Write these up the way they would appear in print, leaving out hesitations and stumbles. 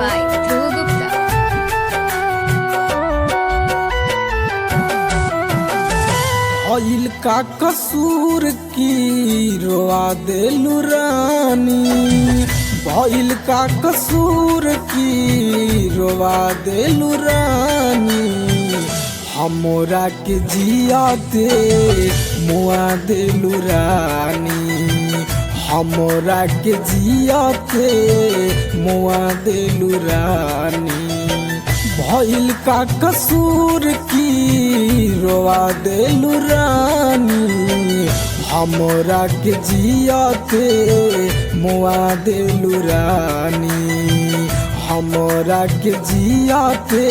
by Dhruv Gupta. भइल का कसूर की रोआ देलू रानी, भइल का कसूर की रोआ देलू रानी, हमरा के जियाते मुआ देलू रानी, हमरा के जियाते मुआ देलू रानी। भइल का कसूर की रोआ देलू रानी, हमरा के जियाते मुआ देलू रानी, हमरा के जियाते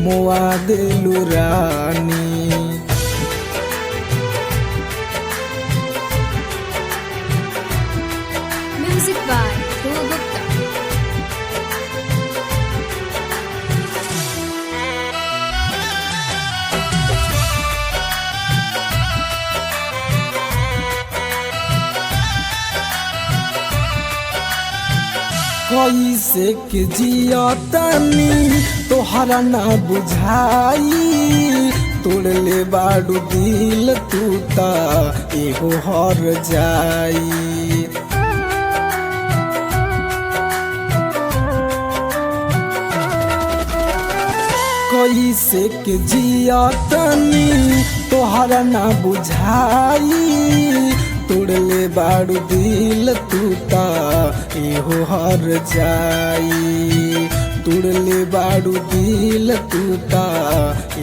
मुआ देलू रानी। Music by Dhruv Gupta. कैसे के जिया तनी तोहरा ना बुझाई, तोड़ले बाड़ू दिल तू ता एगो हर जाई। कैसे के जिया तनी तोहरा ना बुझाई, तोड़ले बाड़ू दिल तू ता एहो हर जाई, तोड़ले बाड़ू दिल तू ता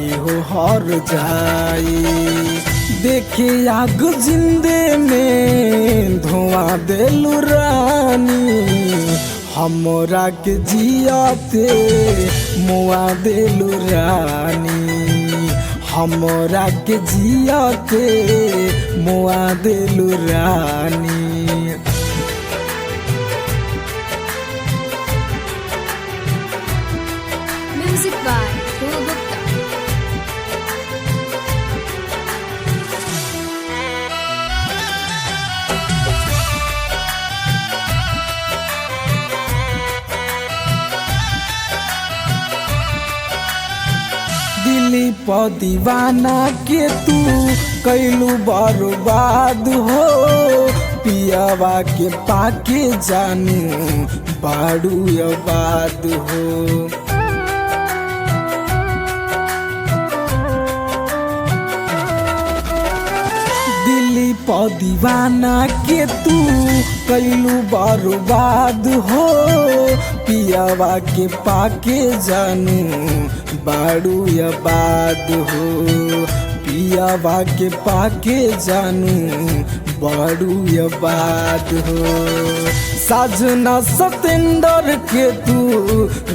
एहो हर जाई। देखे आग जिंदे में धुआं देलू रानी, हमरा के जियाते मुआ देलू रानी, हमरा के जियाते मुआ देलू रानी। Music by Dhruv Gupta. दिली प दीवाना के तू कैलू बर्बाद हो, पियावा के पाके जानू बाड़ू आबाद हो। दिली प दीवाना के तू कैलू बर्बाद हो, पियावा के पाके जानू बाड़ू आबाद हो, पियावा के पाके जानू बाड़ू आबाद हो। साजना सतेंदर के तू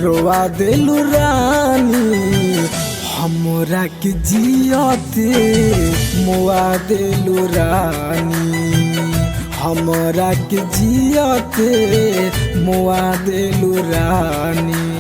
रोआ देलू रानी, हमरा के जियाते मुआ देलू रानी, हमरा के जियाते मुआ देलू रानी।